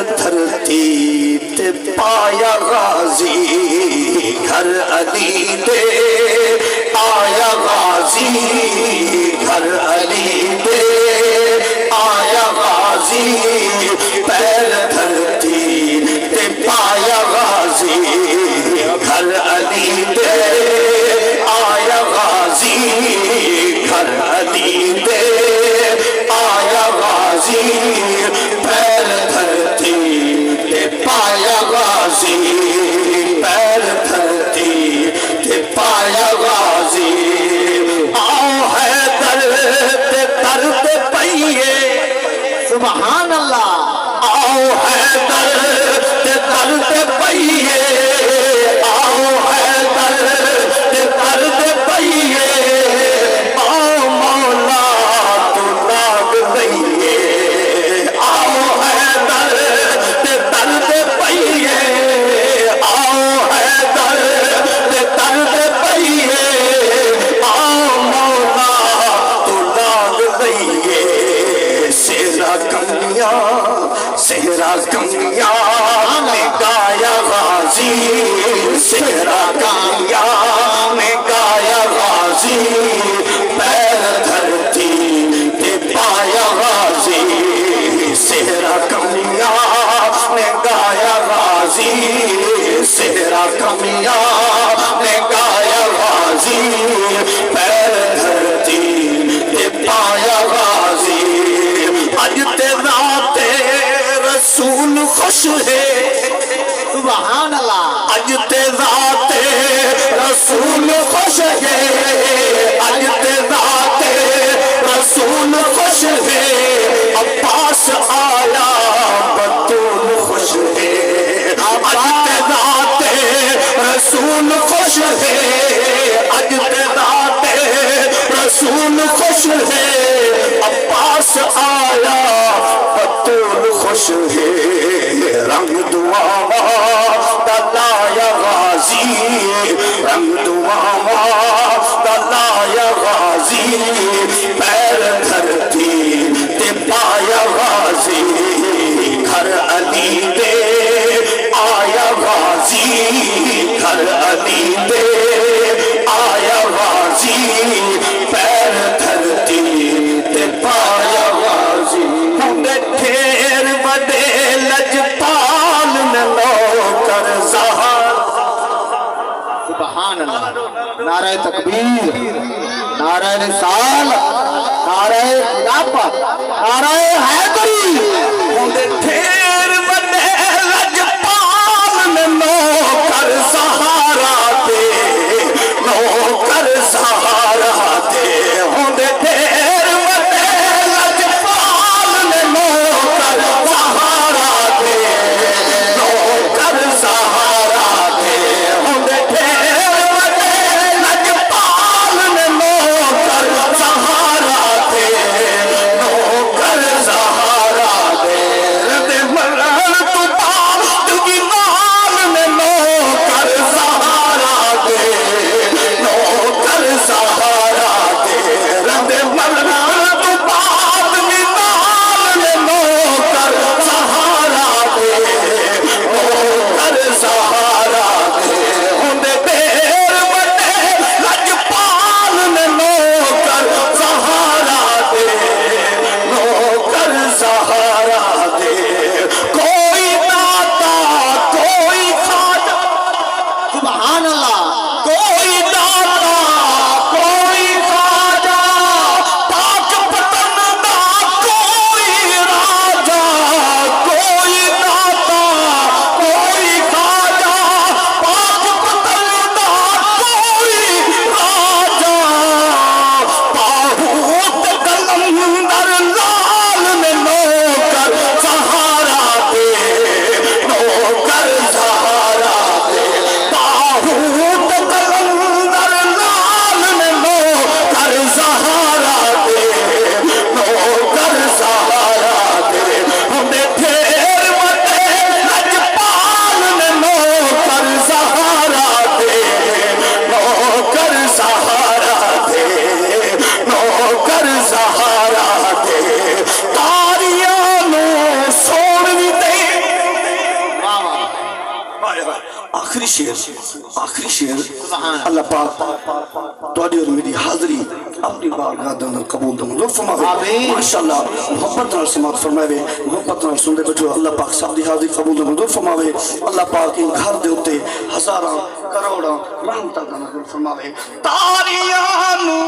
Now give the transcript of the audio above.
دھرتی تے پایا غازی گھر علی دے آیا غازی گھر علی دے آیا غازی پیر دھرتی تے پایا غازی گھر علی دے آیا غازی گھر علی دے آیا غازی پیر دھرتی تے پایا غازی پیر دھرتی تے پایا غازی آؤ حیدر تے درد پئیے سبحان اللہ آؤ حیدر تے درد پئیے آؤ حیدر تے درد پئیے آؤ مولا تو لاگ لئیے آؤ حیدر تے درد پئیے آؤ حیدر تے درد پئیے آؤ مولا تو لاگ لئیے سہرا کمیاں نے گایا غازی سہرا کمیاں نے گایا غازی پیر دھرتی تے پایا غازی سہرا کمیاں نے گایا غازی سہرا کمیاں نے گایا غازی پیر دھرتی تے پایا غازی اج تے ذات رسول خوش ہے سبحان اللہ اج تے ذات رسول خوش ہے اج تے ذات رسول خوش ہے عباس آیا بطول خوش ہے اج تے ذات رسول خوش ہے اج تے ذات رسول خوش ہے عباس آیا بطول خوش ہے رنگ دعا دلایا غازی رنگ دعا دلایا غازی پیر دھرتی تے پایا غازی گھر علی دے آیا غازی گھر علی دے آیا غازی پیر دھرتی تے پایا غازی ڈھیر بڑے لجپال نے لو کر زہر سبحان اللہ نعرہ تکبیر نعرہ رسال نعرہ خلافت نعرہ حیدری ڈھیر بڑے لجپال نے لو کر سہارا دے لو کر سہارا دے ڈھیر بڑے لجپال نے لو کر سہارا دے لو کر سہارا دے ڈھیر بڑے لجپال نے لو کر سہارا دے لو کر سہارا دے آخری شیر اللہ پاک تواڈی اور میری حاضری اپنی بارگاہ دے اندر قبول تے منظور فرماوے آمین۔ ماشاءاللہ محبت نال سماعت فرماوے محبت نال سنتے بیٹھو اللہ پاک سب دی حاضری قبول تے منظور فرماوے اللہ پاک ان گھر دے اوتے ہزاراں کروڑاں رحمتاں دا نازل فرماوے تاریاں نو